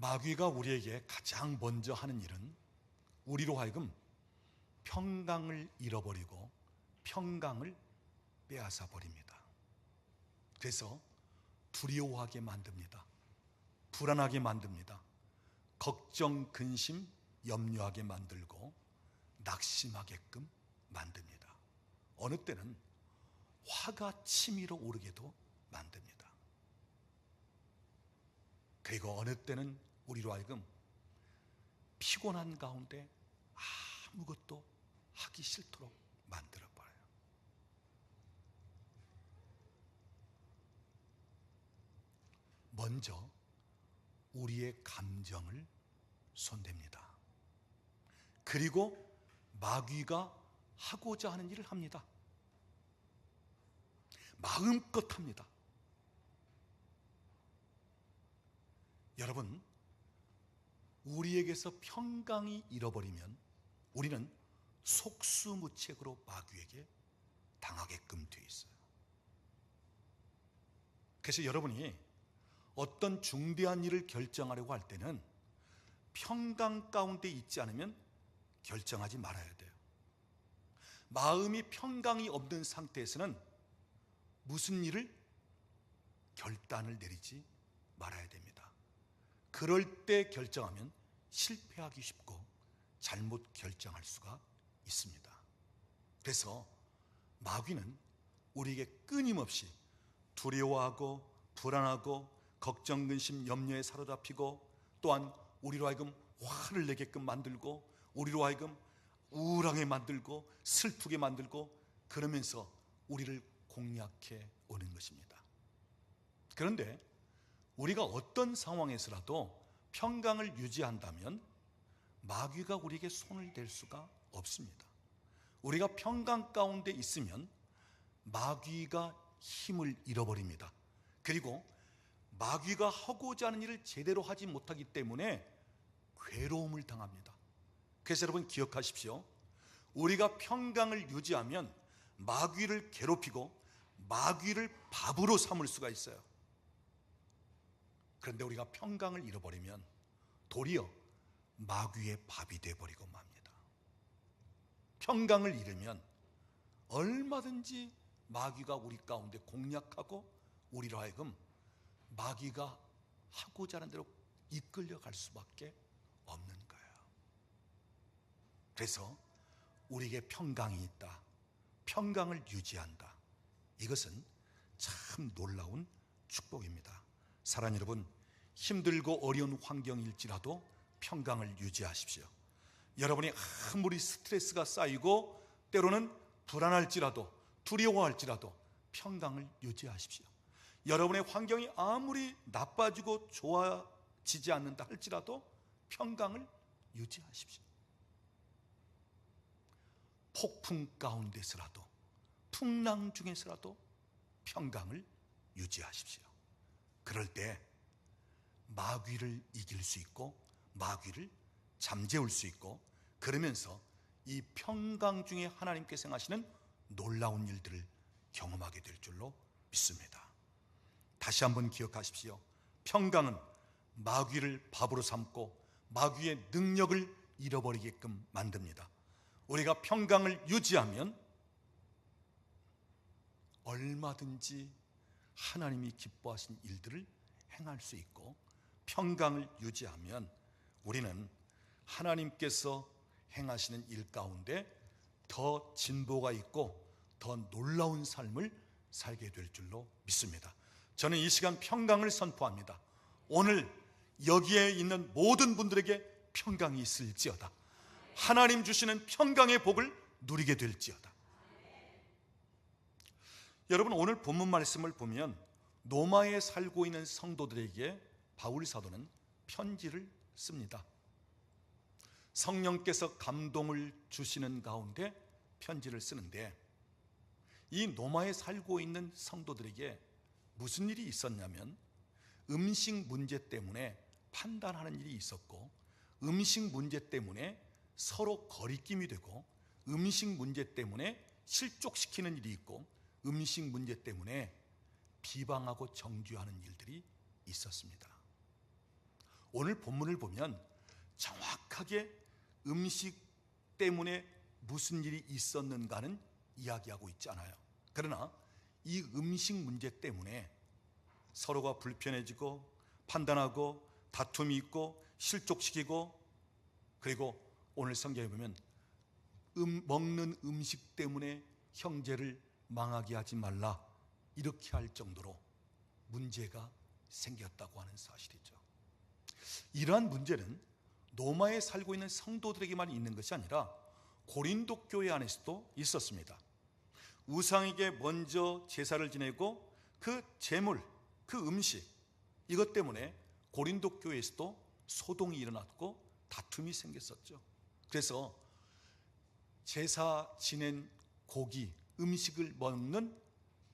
마귀가 우리에게 가장 먼저 하는 일은 우리로 하여금 평강을 잃어버리고 평강을 빼앗아 버립니다. 그래서 두려워하게 만듭니다. 불안하게 만듭니다. 걱정, 근심, 염려하게 만들고 낙심하게끔 만듭니다. 어느 때는 화가 치밀어 오르게도 만듭니다. 그리고 어느 때는 우리로 하여금 피곤한 가운데 아무것도 하기 싫도록 만들어버려요. 먼저 우리의 감정을 손댑니다. 그리고 마귀가 하고자 하는 일을 합니다. 마음껏 합니다. 여러분, 우리에게서 평강이 잃어버리면 우리는 속수무책으로 마귀에게 당하게끔 되어 있어요. 그래서 여러분이 어떤 중대한 일을 결정하려고 할 때는 평강 가운데 있지 않으면 결정하지 말아야 돼요. 마음이 평강이 없는 상태에서는 무슨 일을 결단을 내리지 말아야 됩니다. 그럴 때 결정하면 실패하기 쉽고 잘못 결정할 수가 있습니다. 그래서 마귀는 우리에게 끊임없이 두려워하고 불안하고 걱정, 근심, 염려에 사로잡히고 또한 우리로 하여금 화를 내게끔 만들고 우리로 하여금 우울하게 만들고 슬프게 만들고 그러면서 우리를 공략해 오는 것입니다. 그런데 우리가 어떤 상황에서라도 평강을 유지한다면 마귀가 우리에게 손을 댈 수가 없습니다. 우리가 평강 가운데 있으면 마귀가 힘을 잃어버립니다. 그리고 마귀가 하고자 하는 일을 제대로 하지 못하기 때문에 괴로움을 당합니다. 그래서 여러분 기억하십시오. 우리가 평강을 유지하면 마귀를 괴롭히고 마귀를 밥으로 삼을 수가 있어요. 그런데 우리가 평강을 잃어버리면 도리어 마귀의 밥이 되어버리고 맙니다. 평강을 잃으면 얼마든지 마귀가 우리 가운데 공략하고 우리로 하여금 마귀가 하고자 하는 대로 이끌려갈 수밖에 없는 거예요. 그래서 우리에게 평강이 있다, 평강을 유지한다, 이것은 참 놀라운 축복입니다. 사랑하는 여러분, 힘들고 어려운 환경일지라도 평강을 유지하십시오. 여러분이 아무리 스트레스가 쌓이고 때로는 불안할지라도 두려워할지라도 평강을 유지하십시오. 여러분의 환경이 아무리 나빠지고 좋아지지 않는다 할지라도 평강을 유지하십시오. 폭풍 가운데서라도 풍랑 중에서라도 평강을 유지하십시오. 그럴 때 마귀를 이길 수 있고 마귀를 잠재울 수 있고 그러면서 이 평강 중에 하나님께서 행하시는 놀라운 일들을 경험하게 될 줄로 믿습니다. 다시 한번 기억하십시오. 평강은 마귀를 밥으로 삼고 마귀의 능력을 잃어버리게끔 만듭니다. 우리가 평강을 유지하면 얼마든지 하나님이 기뻐하신 일들을 행할 수 있고 평강을 유지하면 우리는 하나님께서 행하시는 일 가운데 더 진보가 있고 더 놀라운 삶을 살게 될 줄로 믿습니다. 저는 이 시간 평강을 선포합니다. 오늘 여기에 있는 모든 분들에게 평강이 있을지어다. 하나님 주시는 평강의 복을 누리게 될지어다. 여러분, 오늘 본문 말씀을 보면 로마에 살고 있는 성도들에게 바울 사도는 편지를 씁니다. 성령께서 감동을 주시는 가운데 편지를 쓰는데 이 로마에 살고 있는 성도들에게 무슨 일이 있었냐면 음식 문제 때문에 판단하는 일이 있었고 음식 문제 때문에 서로 거리낌이 되고 음식 문제 때문에 실족시키는 일이 있고 음식 문제 때문에 비방하고 정죄하는 일들이 있었습니다. 오늘 본문을 보면 정확하게 음식 때문에 무슨 일이 있었는가는 이야기하고 있지 않아요. 그러나 이 음식 문제 때문에 서로가 불편해지고 판단하고 다툼이 있고 실족시키고, 그리고 오늘 성경에 보면 먹는 음식 때문에 형제를 망하게 하지 말라, 이렇게 할 정도로 문제가 생겼다고 하는 사실이죠. 이러한 문제는 로마에 살고 있는 성도들에게만 있는 것이 아니라 고린도 교회 안에서도 있었습니다. 우상에게 먼저 제사를 지내고 그 제물, 그 음식, 이것 때문에 고린도 교회에서도 소동이 일어났고 다툼이 생겼었죠. 그래서 제사 지낸 고기, 음식을 먹는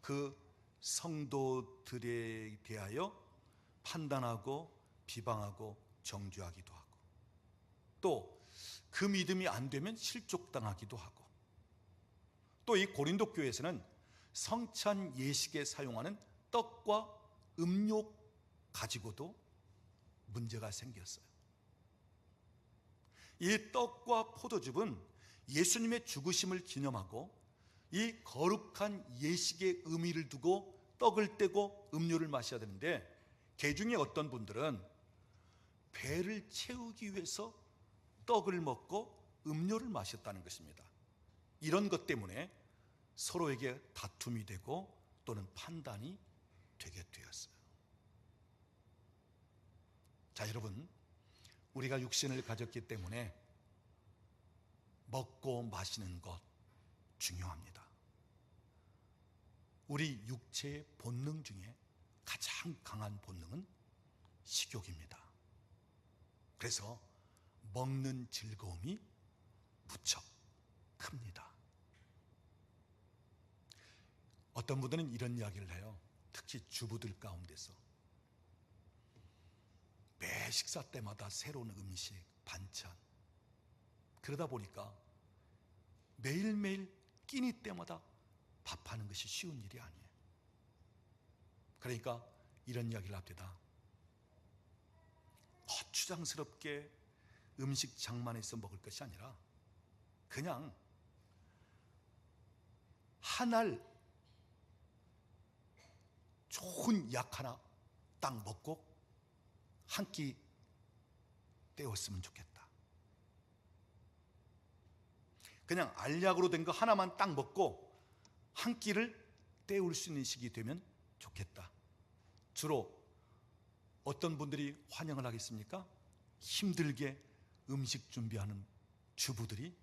그 성도들에 대하여 판단하고 비방하고 정죄하기도 하고, 또 그 믿음이 안 되면 실족당하기도 하고, 또 이 고린도 교회에서는 성찬 예식에 사용하는 떡과 음료 가지고도 문제가 생겼어요. 이 떡과 포도즙은 예수님의 죽으심을 기념하고 이 거룩한 예식의 의미를 두고 떡을 떼고 음료를 마셔야 되는데, 개중에 어떤 분들은 배를 채우기 위해서 떡을 먹고 음료를 마셨다는 것입니다. 이런 것 때문에 서로에게 다툼이 되고 또는 판단이 되게 되었어요. 자, 여러분, 우리가 육신을 가졌기 때문에 먹고 마시는 것 중요합니다. 우리 육체의 본능 중에 가장 강한 본능은 식욕입니다. 그래서 먹는 즐거움이 무척 큽니다. 어떤 분들은 이런 이야기를 해요. 특히 주부들 가운데서 매 식사 때마다 새로운 음식, 반찬, 그러다 보니까 매일매일 끼니 때마다 밥하는 것이 쉬운 일이 아니에요. 그러니까 이런 이야기를 합니다. 거추장스럽게 음식 장만해서 먹을 것이 아니라 그냥 한 알 좋은 약 하나 딱 먹고 한 끼 때웠으면 좋겠다. 그냥 알약으로 된 거 하나만 딱 먹고 한 끼를 때울 수 있는 시기 되면 좋겠다. 주로 어떤 분들이 환영을 하겠습니까? 힘들게 음식 준비하는 주부들이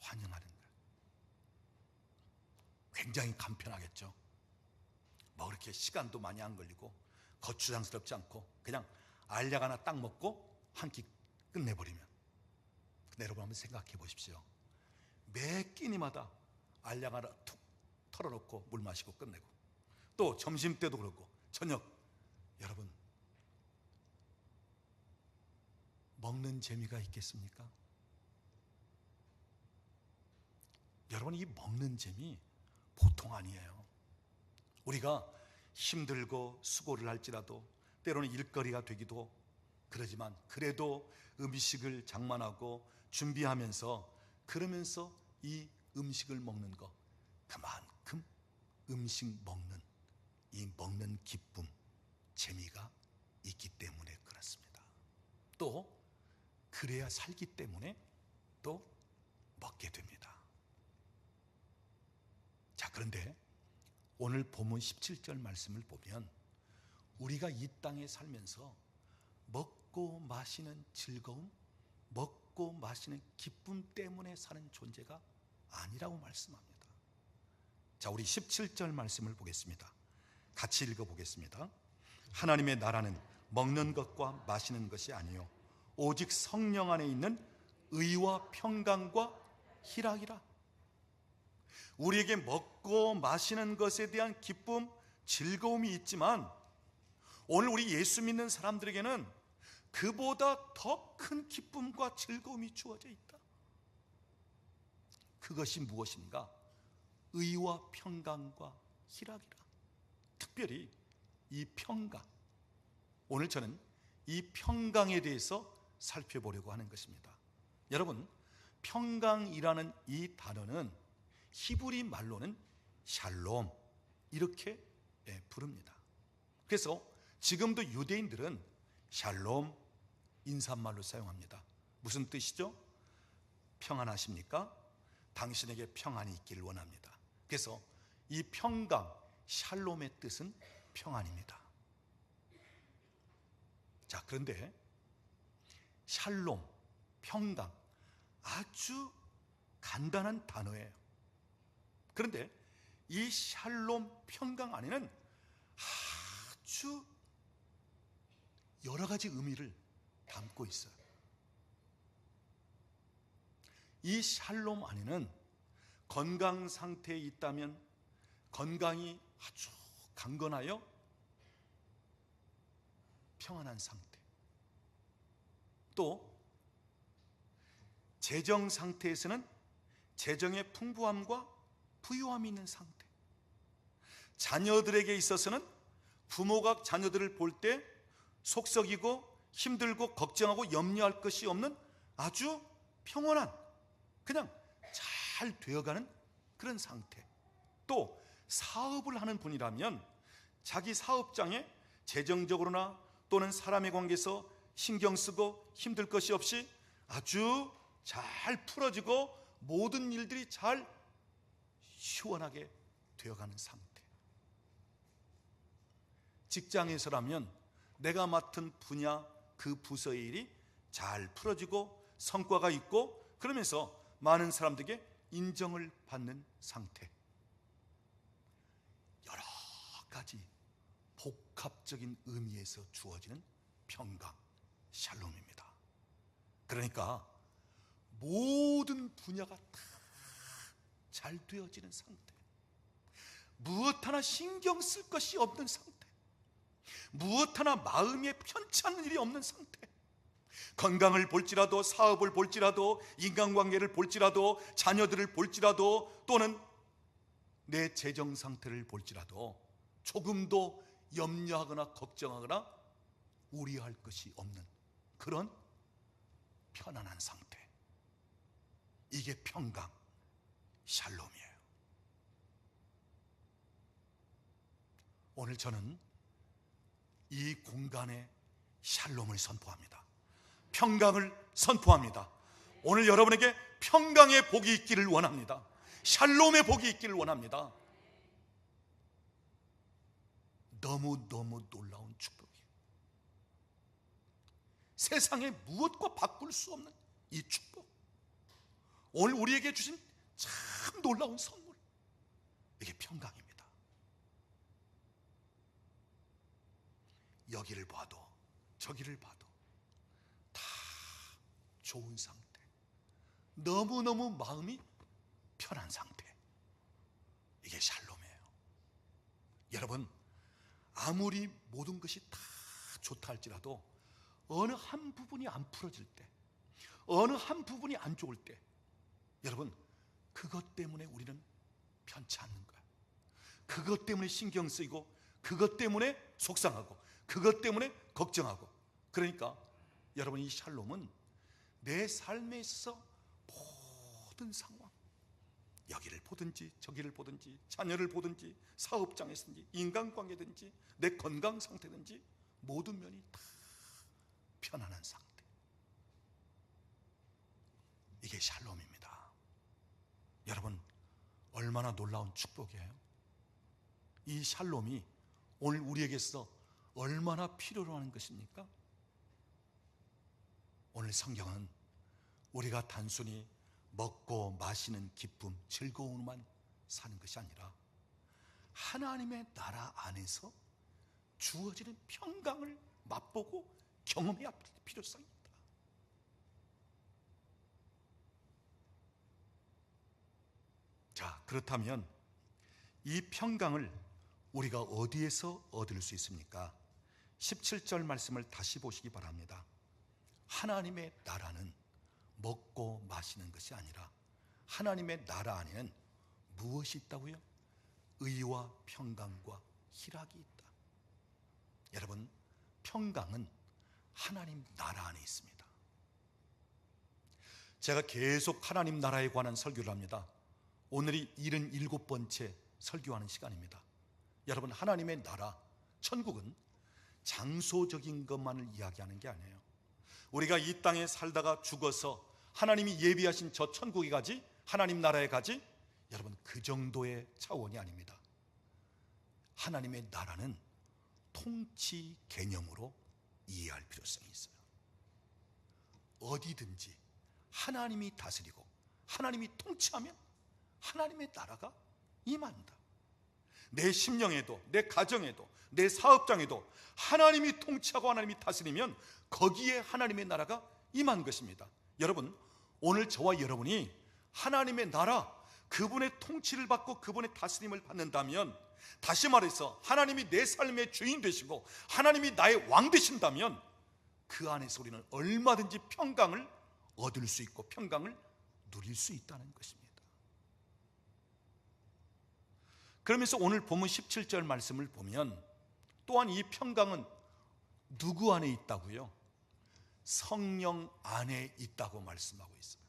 환영하는 거예요. 굉장히 간편하겠죠. 뭐 그렇게 시간도 많이 안 걸리고 거추장스럽지 않고 그냥 알약 하나 딱 먹고 한 끼 끝내버리면. 근데 여러분 한번 생각해 보십시오. 매 끼니마다 알약 하나 툭 털어놓고 물 마시고 끝내고, 또 점심 때도 그렇고 저녁, 여러분 먹는 재미가 있겠습니까? 여러분, 이 먹는 재미 보통 아니에요. 우리가 힘들고 수고를 할지라도 때로는 일거리가 되기도 그러지만, 그래도 음식을 장만하고 준비하면서 그러면서 이 음식을 먹는 거, 그만큼 음식 먹는 이 먹는 기쁨, 재미가 있기 때문에 그렇습니다. 또 그래야 살기 때문에 또 먹게 됩니다. 자, 그런데 오늘 본문 17절 말씀을 보면 우리가 이 땅에 살면서 먹고 마시는 즐거움, 먹고 마시는 기쁨 때문에 사는 존재가 아니라고 말씀합니다. 자, 우리 17절 말씀을 보겠습니다. 같이 읽어보겠습니다. 하나님의 나라는 먹는 것과 마시는 것이 아니요 오직 성령 안에 있는 의와 평강과 희락이라. 우리에게 먹고 마시는 것에 대한 기쁨, 즐거움이 있지만 오늘 우리 예수 믿는 사람들에게는 그보다 더 큰 기쁨과 즐거움이 주어져 있다. 그것이 무엇인가? 의와 평강과 희락이라. 특별히 이 평강, 오늘 저는 이 평강에 대해서 살펴보려고 하는 것입니다. 여러분, 평강이라는 이 단어는 히브리 말로는 샬롬 이렇게 부릅니다. 그래서 지금도 유대인들은 샬롬 인사말로 사용합니다. 무슨 뜻이죠? 평안하십니까? 당신에게 평안이 있기를 원합니다. 그래서 이 평강, 샬롬의 뜻은 평안입니다. 자, 그런데 샬롬, 평강, 아주 간단한 단어예요. 그런데 이 샬롬, 평강 안에는 아주 여러 가지 의미를 담고 있어요. 이 샬롬 안에는 건강 상태에 있다면 건강이 아주 강건하여 평안한 상태, 또 재정 상태에서는 재정의 풍부함과 부유함이 있는 상태, 자녀들에게 있어서는 부모가 자녀들을 볼 때 속썩이고 힘들고 걱정하고 염려할 것이 없는 아주 평온한, 그냥 잘 되어가는 그런 상태, 또 사업을 하는 분이라면 자기 사업장에 재정적으로나 또는 사람의 관계에서 신경 쓰고 힘들 것이 없이 아주 잘 풀어지고 모든 일들이 잘 시원하게 되어가는 상태. 직장에서라면 내가 맡은 분야 그 부서의 일이 잘 풀어지고 성과가 있고 그러면서 많은 사람들에게 인정을 받는 상태. 여러 가지 복합적인 의미에서 주어지는 평강, 샬롬입니다. 그러니까 모든 분야가 다 잘 되어지는 상태, 무엇 하나 신경 쓸 것이 없는 상태, 무엇 하나 마음에 편찮은 일이 없는 상태, 건강을 볼지라도 사업을 볼지라도 인간관계를 볼지라도 자녀들을 볼지라도 또는 내 재정 상태를 볼지라도 조금도 염려하거나 걱정하거나 우려할 것이 없는 그런 편안한 상태, 이게 평강, 샬롬이에요. 오늘 저는 이 공간에 샬롬을 선포합니다. 평강을 선포합니다. 오늘 여러분에게 평강의 복이 있기를 원합니다. 샬롬의 복이 있기를 원합니다. 너무너무 놀라운 축복이에요. 세상에 무엇과 바꿀 수 없는 이 축복, 오늘 우리에게 주신 참 놀라운 선물, 이게 평강입니다. 여기를 봐도 저기를 봐도 다 좋은 상태, 너무너무 마음이 편한 상태, 이게 샬롬이에요. 여러분, 아무리 모든 것이 다 좋다 할지라도 어느 한 부분이 안 풀어질 때, 어느 한 부분이 안 좋을 때, 여러분, 그것 때문에 우리는 편치 않는 거야. 그것 때문에 신경 쓰이고, 그것 때문에 속상하고, 그것 때문에 걱정하고. 그러니까 여러분, 이 샬롬은 내 삶에 있어서 모든 상황, 여기를 보든지 저기를 보든지 자녀를 보든지 사업장에서든지 인간관계든지 내 건강 상태든지 모든 면이 다 편안한 상태, 이게 샬롬입니다. 여러분, 얼마나 놀라운 축복이에요. 이 샬롬이 오늘 우리에게서 얼마나 필요로 하는 것입니까? 오늘 성경은 우리가 단순히 먹고 마시는 기쁨, 즐거움만 사는 것이 아니라 하나님의 나라 안에서 주어지는 평강을 맛보고 경험해야 할 필요성이 있다. 자, 그렇다면 이 평강을 우리가 어디에서 얻을 수 있습니까? 17절 말씀을 다시 보시기 바랍니다. 하나님의 나라는 먹고 마시는 것이 아니라 하나님의 나라 안에는 무엇이 있다고요? 의와 평강과 희락이 있다. 여러분, 평강은 하나님 나라 안에 있습니다. 제가 계속 하나님 나라에 관한 설교를 합니다. 오늘이 77번째 설교하는 시간입니다. 여러분, 하나님의 나라, 천국은 장소적인 것만을 이야기하는 게 아니에요. 우리가 이 땅에 살다가 죽어서 하나님이 예비하신 저 천국에 가지, 하나님 나라에 가지, 여러분, 그 정도의 차원이 아닙니다. 하나님의 나라는 통치 개념으로 이해할 필요성이 있어요. 어디든지 하나님이 다스리고 하나님이 통치하면 하나님의 나라가 임한다. 내 심령에도, 내 가정에도, 내 사업장에도 하나님이 통치하고 하나님이 다스리면 거기에 하나님의 나라가 임한 것입니다. 여러분, 오늘 저와 여러분이 하나님의 나라, 그분의 통치를 받고 그분의 다스림을 받는다면, 다시 말해서 하나님이 내 삶의 주인 되시고 하나님이 나의 왕 되신다면, 그 안에서 우리는 얼마든지 평강을 얻을 수 있고 평강을 누릴 수 있다는 것입니다. 그러면서 오늘 본문 17절 말씀을 보면, 또한 이 평강은 누구 안에 있다고요? 성령 안에 있다고 말씀하고 있어요.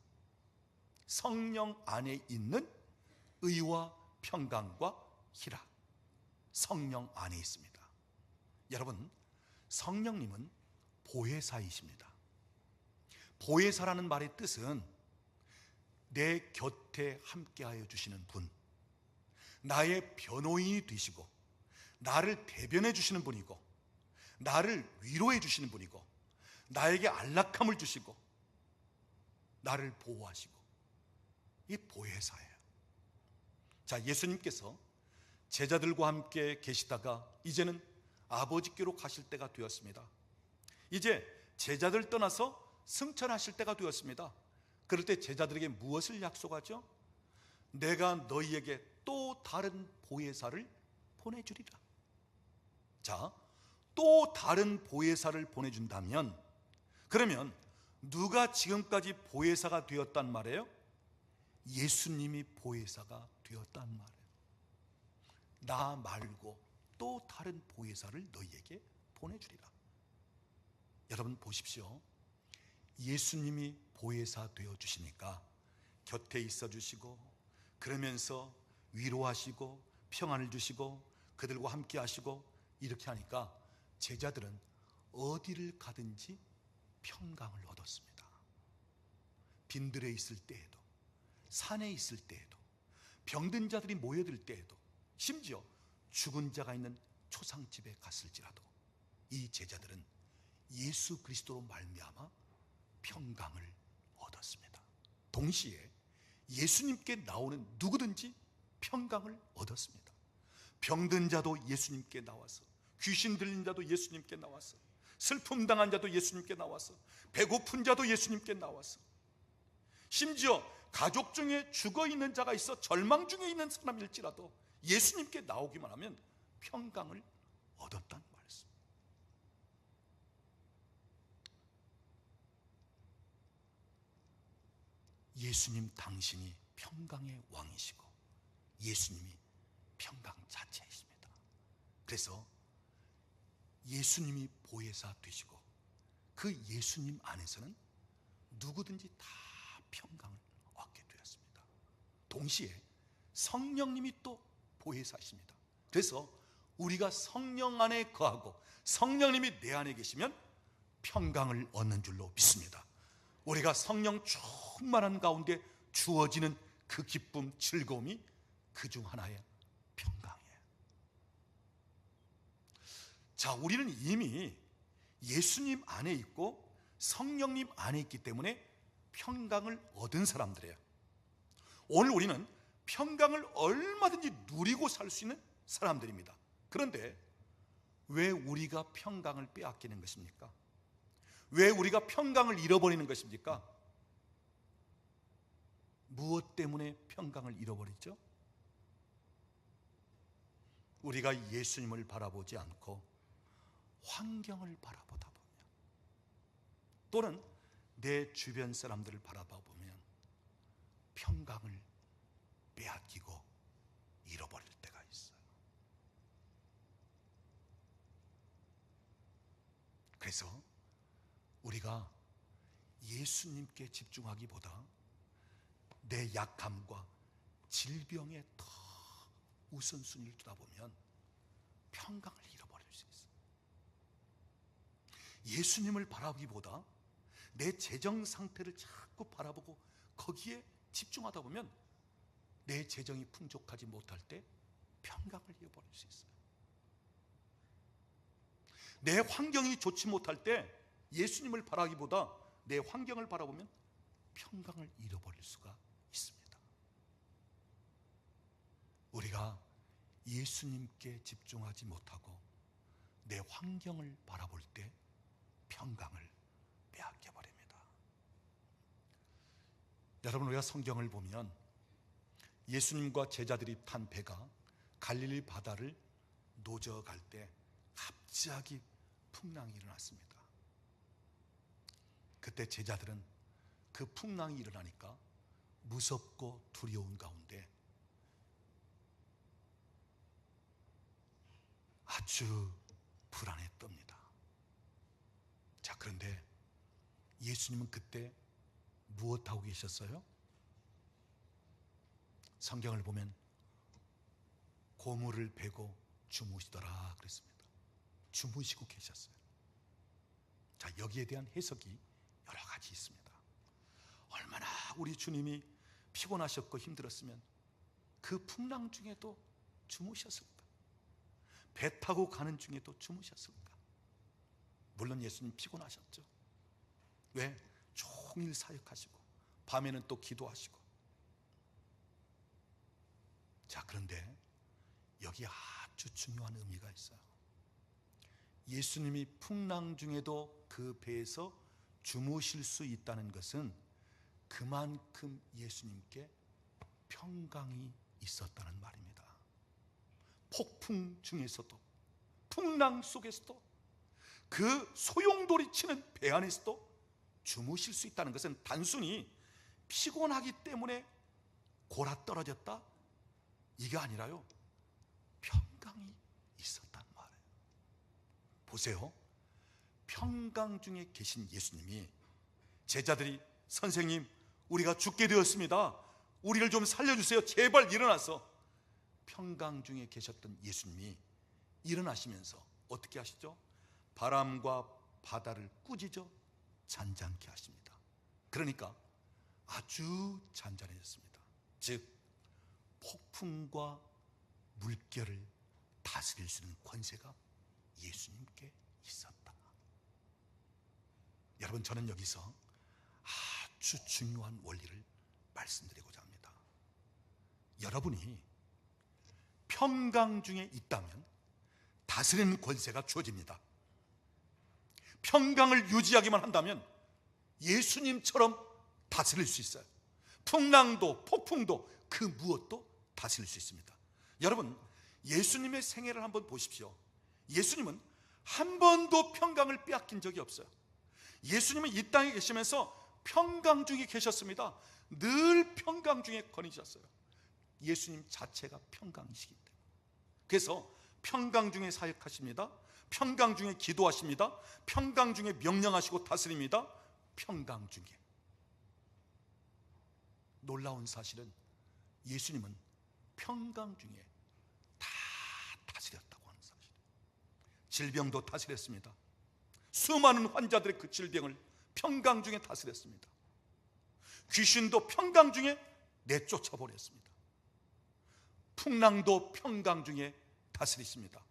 성령 안에 있는 의와 평강과 희락, 성령 안에 있습니다. 여러분, 성령님은 보혜사이십니다. 보혜사라는 말의 뜻은 내 곁에 함께하여 주시는 분, 나의 변호인이 되시고 나를 대변해 주시는 분이고, 나를 위로해 주시는 분이고, 나에게 안락함을 주시고 나를 보호하시고, 이 보혜사예요. 자, 예수님께서 제자들과 함께 계시다가 이제는 아버지께로 가실 때가 되었습니다. 이제 제자들 떠나서 승천하실 때가 되었습니다. 그럴 때 제자들에게 무엇을 약속하죠? 내가 너희에게 또 다른 보혜사를 보내주리라. 자, 또 다른 보혜사를 보내준다면, 그러면 누가 지금까지 보혜사가 되었단 말이에요? 예수님이 보혜사가 되었단 말이에요. 나 말고 또 다른 보혜사를 너희에게 보내주리라. 여러분 보십시오. 예수님이 보혜사 되어주시니까 곁에 있어 주시고, 그러면서 위로하시고 평안을 주시고 그들과 함께 하시고, 이렇게 하니까 제자들은 어디를 가든지 평강을 얻었습니다. 빈들에 있을 때에도, 산에 있을 때에도, 병든 자들이 모여들 때에도, 심지어 죽은 자가 있는 초상집에 갔을지라도 이 제자들은 예수 그리스도로 말미암아 평강을 얻었습니다. 동시에 예수님께 나오는 누구든지 평강을 얻었습니다. 병든 자도 예수님께 나와서, 귀신 들린 자도 예수님께 나와서, 슬픔 당한 자도 예수님께 나와서, 배고픈 자도 예수님께 나와서, 심지어 가족 중에 죽어 있는 자가 있어 절망 중에 있는 사람일지라도 예수님께 나오기만 하면 평강을 얻었다는 말씀. 예수님 당신이 평강의 왕이시고 예수님이 평강 자체이십니다. 그래서 예수님이 보혜사 되시고 그 예수님 안에서는 누구든지 다 평강을 얻게 되었습니다. 동시에 성령님이 또 보혜사십니다. 그래서 우리가 성령 안에 거하고 성령님이 내 안에 계시면 평강을 얻는 줄로 믿습니다. 우리가 성령 충만한 가운데 주어지는 그 기쁨, 즐거움이 그중 하나의 평강이에요. 자, 우리는 이미 예수님 안에 있고 성령님 안에 있기 때문에 평강을 얻은 사람들이에요. 오늘 우리는 평강을 얼마든지 누리고 살 수 있는 사람들입니다. 그런데 왜 우리가 평강을 빼앗기는 것입니까? 왜 우리가 평강을 잃어버리는 것입니까? 무엇 때문에 평강을 잃어버리죠? 우리가 예수님을 바라보지 않고 환경을 바라보다 보면, 또는 내 주변 사람들을 바라봐 보면 평강을 빼앗기고 잃어버릴 때가 있어요. 그래서 우리가 예수님께 집중하기보다 내 약함과 질병에 더 우선순위를 두다 보면 평강을 잃어버릴 수 있어요. 예수님을 바라보기보다 내 재정 상태를 자꾸 바라보고 거기에 집중하다 보면 내 재정이 풍족하지 못할 때 평강을 잃어버릴 수 있어요. 내 환경이 좋지 못할 때 예수님을 바라기보다 내 환경을 바라보면 평강을 잃어버릴 수가 있습니다. 우리가 예수님께 집중하지 못하고 내 환경을 바라볼 때 평강을 빼앗겨 버립니다. 여러분, 우리가 성경을 보면 예수님과 제자들이 탄 배가 갈릴리 바다를 노저갈 때 갑자기 풍랑이 일어났습니다. 그때 제자들은 그 풍랑이 일어나니까 무섭고 두려운 가운데 아주 불안에 떱니다. 자, 그런데 예수님은 그때 무엇하고 계셨어요? 성경을 보면 고무를 베고 주무시더라 그랬습니다. 주무시고 계셨어요. 자, 여기에 대한 해석이 여러 가지 있습니다. 얼마나 우리 주님이 피곤하셨고 힘들었으면 그 풍랑 중에도 주무셨을까? 배 타고 가는 중에도 주무셨을까? 물론 예수님 피곤하셨죠. 왜? 종일 사역하시고 밤에는 또 기도하시고. 자, 그런데 여기 아주 중요한 의미가 있어요. 예수님이 풍랑 중에도 그 배에서 주무실 수 있다는 것은 그만큼 예수님께 평강이 있었다는 말입니다. 폭풍 중에서도, 풍랑 속에서도, 그 소용돌이 치는 배 안에서도 주무실 수 있다는 것은 단순히 피곤하기 때문에 골아 떨어졌다, 이게 아니라요, 평강이 있었단 말이에요. 보세요. 평강 중에 계신 예수님이 제자들이 선생님, 우리가 죽게 되었습니다. 우리를 좀 살려주세요. 제발 일어나서. 평강 중에 계셨던 예수님이 일어나시면서 어떻게 하시죠? 바람과 바다를 꾸짖어 잔잔케 하십니다. 그러니까 아주 잔잔해졌습니다. 즉, 폭풍과 물결을 다스릴 수 있는 권세가 예수님께 있었다. 여러분, 저는 여기서 아주 중요한 원리를 말씀드리고자 합니다. 여러분이 평강 중에 있다면 다스리는 권세가 주어집니다. 평강을 유지하기만 한다면 예수님처럼 다스릴 수 있어요. 풍랑도 폭풍도 그 무엇도 다스릴 수 있습니다. 여러분, 예수님의 생애를 한번 보십시오. 예수님은 한 번도 평강을 빼앗긴 적이 없어요. 예수님은 이 땅에 계시면서 평강 중에 계셨습니다. 늘 평강 중에 거니셨어요. 예수님 자체가 평강이시기 때문에. 그래서 평강 중에 사역하십니다. 평강 중에 기도하십니다. 평강 중에 명령하시고 다스립니다. 평강 중에. 놀라운 사실은 예수님은 평강 중에 다 다스렸다고 하는 사실. 질병도 다스렸습니다. 수많은 환자들의 그 질병을 평강 중에 다스렸습니다. 귀신도 평강 중에 내쫓아버렸습니다. 풍랑도 평강 중에 다스리십니다.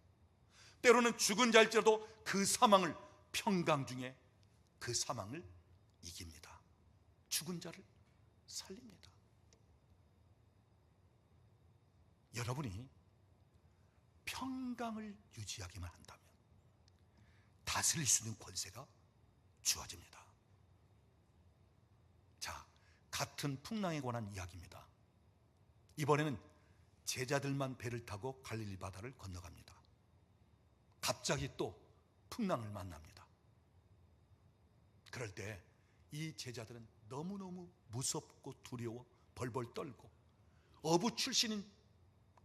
때로는 죽은 자일지라도 그 사망을 평강 중에 그 사망을 이깁니다. 죽은 자를 살립니다. 여러분이 평강을 유지하기만 한다면 다스릴 수 있는 권세가 주어집니다. 자, 같은 풍랑에 관한 이야기입니다. 이번에는 제자들만 배를 타고 갈릴리 바다를 건너갑니다. 갑자기 또 풍랑을 만납니다. 그럴 때 이 제자들은 너무너무 무섭고 두려워 벌벌 떨고 어부 출신인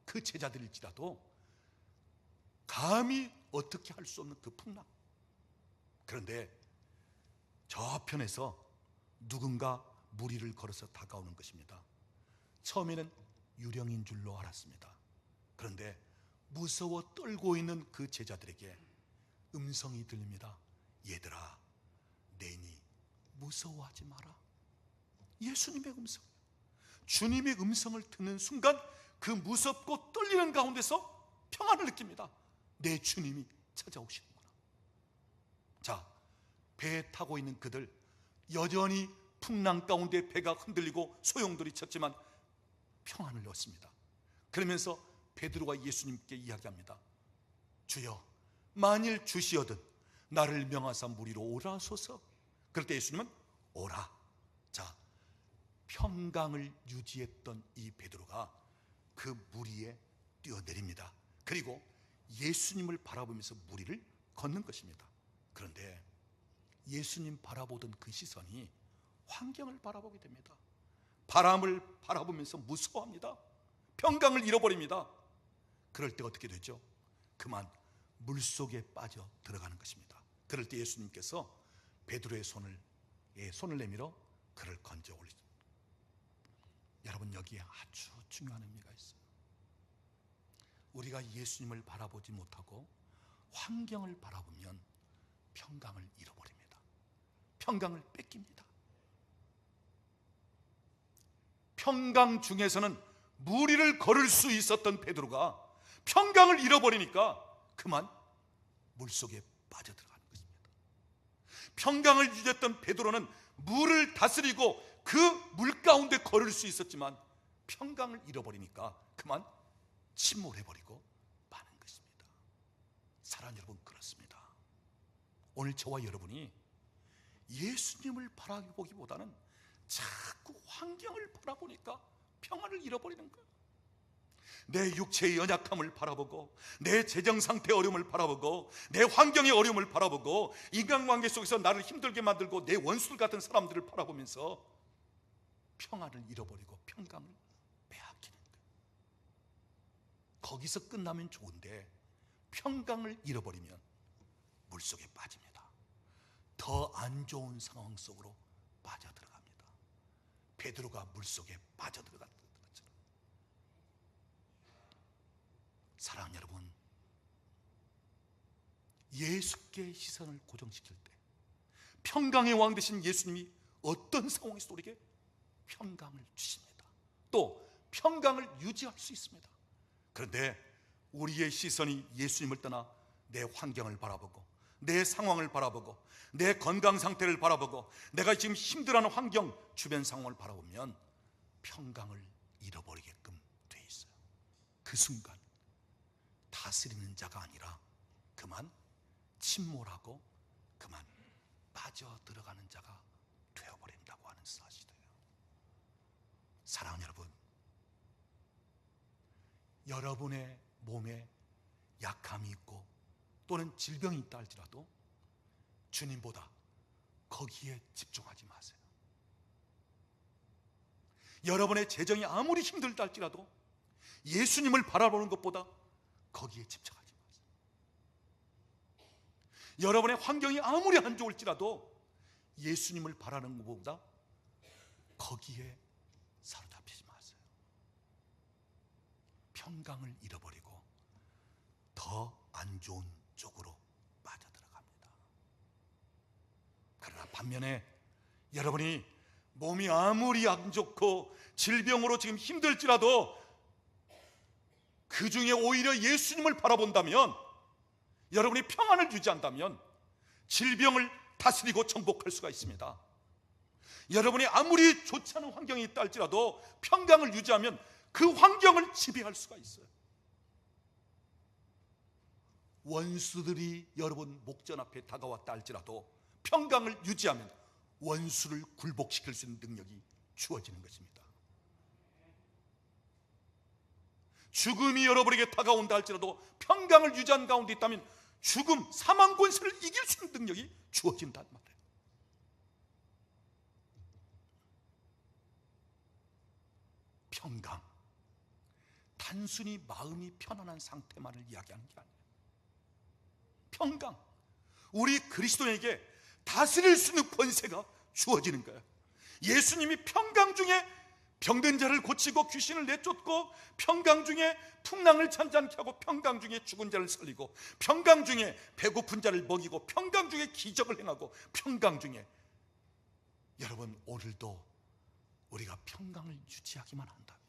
그 제자들일지라도 감히 어떻게 할 수 없는 그 풍랑. 그런데 저편에서 누군가 무리를 걸어서 다가오는 것입니다. 처음에는 유령인 줄로 알았습니다. 그런데 무서워 떨고 있는 그 제자들에게 음성이 들립니다. 얘들아, 내니 무서워하지 마라. 예수님의 음성, 주님의 음성을 듣는 순간 그 무섭고 떨리는 가운데서 평안을 느낍니다. 내 주님이 찾아오시는구나. 자, 배에 타고 있는 그들, 여전히 풍랑 가운데 배가 흔들리고 소용돌이 쳤지만 평안을 얻습니다. 그러면서 베드로가 예수님께 이야기합니다. 주여, 만일 주시어든 나를 명하사 무리로 오라 하소서. 그럴 때 예수님은 오라. 자, 평강을 유지했던 이 베드로가 그 무리에 뛰어내립니다. 그리고 예수님을 바라보면서 무리를 걷는 것입니다. 그런데 예수님 바라보던 그 시선이 환경을 바라보게 됩니다. 바람을 바라보면서 무서워합니다. 평강을 잃어버립니다. 그럴 때 어떻게 되죠? 그만 물속에 빠져 들어가는 것입니다. 그럴 때 예수님께서 베드로의 손을 내밀어 그를 건져 올리십니다. 여러분, 여기에 아주 중요한 의미가 있어요. 우리가 예수님을 바라보지 못하고 환경을 바라보면 평강을 잃어버립니다. 평강을 뺏깁니다. 평강 중에서는 무리를 걸을 수 있었던 베드로가 평강을 잃어버리니까 그만 물속에 빠져들어가는 것입니다. 평강을 유지했던 베드로는 물을 다스리고 그 물 가운데 걸을 수 있었지만 평강을 잃어버리니까 그만 침몰해버리고 마는 것입니다. 사랑하는 여러분, 그렇습니다. 오늘 저와 여러분이 예수님을 바라보기보다는 자꾸 환경을 바라보니까 평안을 잃어버리는 거예요. 내 육체의 연약함을 바라보고, 내 재정 상태의 어려움을 바라보고, 내 환경의 어려움을 바라보고, 인간관계 속에서 나를 힘들게 만들고 내 원수 같은 사람들을 바라보면서 평안을 잃어버리고 평강을 빼앗기는 거예요. 거기서 끝나면 좋은데 평강을 잃어버리면 물속에 빠집니다. 더 안 좋은 상황 속으로 빠져들어갑니다. 베드로가 물속에 빠져들어갔던 것처럼. 사랑하는 여러분, 예수께 시선을 고정시킬 때 평강의 왕 되신 예수님이 어떤 상황에서도 우리에게 평강을 주십니다. 또 평강을 유지할 수 있습니다. 그런데 우리의 시선이 예수님을 떠나 내 환경을 바라보고, 내 상황을 바라보고, 내 건강 상태를 바라보고, 내가 지금 힘들어하는 환경, 주변 상황을 바라보면 평강을 잃어버리게끔 돼 있어요. 그 순간 다스리는 자가 아니라 그만 침몰하고 그만 빠져들어가는 자가 되어버린다고 하는 사실이에요. 사랑하는 여러분, 여러분의 몸에 약함이 있고 또는 질병이 있다 할지라도 주님보다 거기에 집중하지 마세요. 여러분의 재정이 아무리 힘들다 할지라도 예수님을 바라보는 것보다 거기에 집중하지 마세요. 여러분의 환경이 아무리 안 좋을지라도 예수님을 바라는 것보다 거기에 사로잡히지 마세요. 평강을 잃어버리고 더 안 좋은 쪽으로 빠져들어갑니다. 그러나 반면에 여러분이 몸이 아무리 안 좋고 질병으로 지금 힘들지라도 그 중에 오히려 예수님을 바라본다면, 여러분이 평안을 유지한다면 질병을 다스리고 정복할 수가 있습니다. 여러분이 아무리 좋지 않은 환경이 있다 할지라도 평강을 유지하면 그 환경을 지배할 수가 있어요. 원수들이 여러분 목전 앞에 다가왔다 할지라도 평강을 유지하면 원수를 굴복시킬 수 있는 능력이 주어지는 것입니다. 죽음이 여러분에게 다가온다 할지라도 평강을 유지한 가운데 있다면 죽음, 사망 권세를 이길 수 있는 능력이 주어진단 말이에요. 평강, 단순히 마음이 편안한 상태만을 이야기하는 게 아니에요. 평강, 우리 그리스도인에게 다스릴 수 있는 권세가 주어지는 거예요. 예수님이 평강 중에 병든 자를 고치고 귀신을 내쫓고, 평강 중에 풍랑을 잔잔케 하고, 평강 중에 죽은 자를 살리고, 평강 중에 배고픈 자를 먹이고, 평강 중에 기적을 행하고, 평강 중에, 여러분 오늘도 우리가 평강을 유지하기만 한다면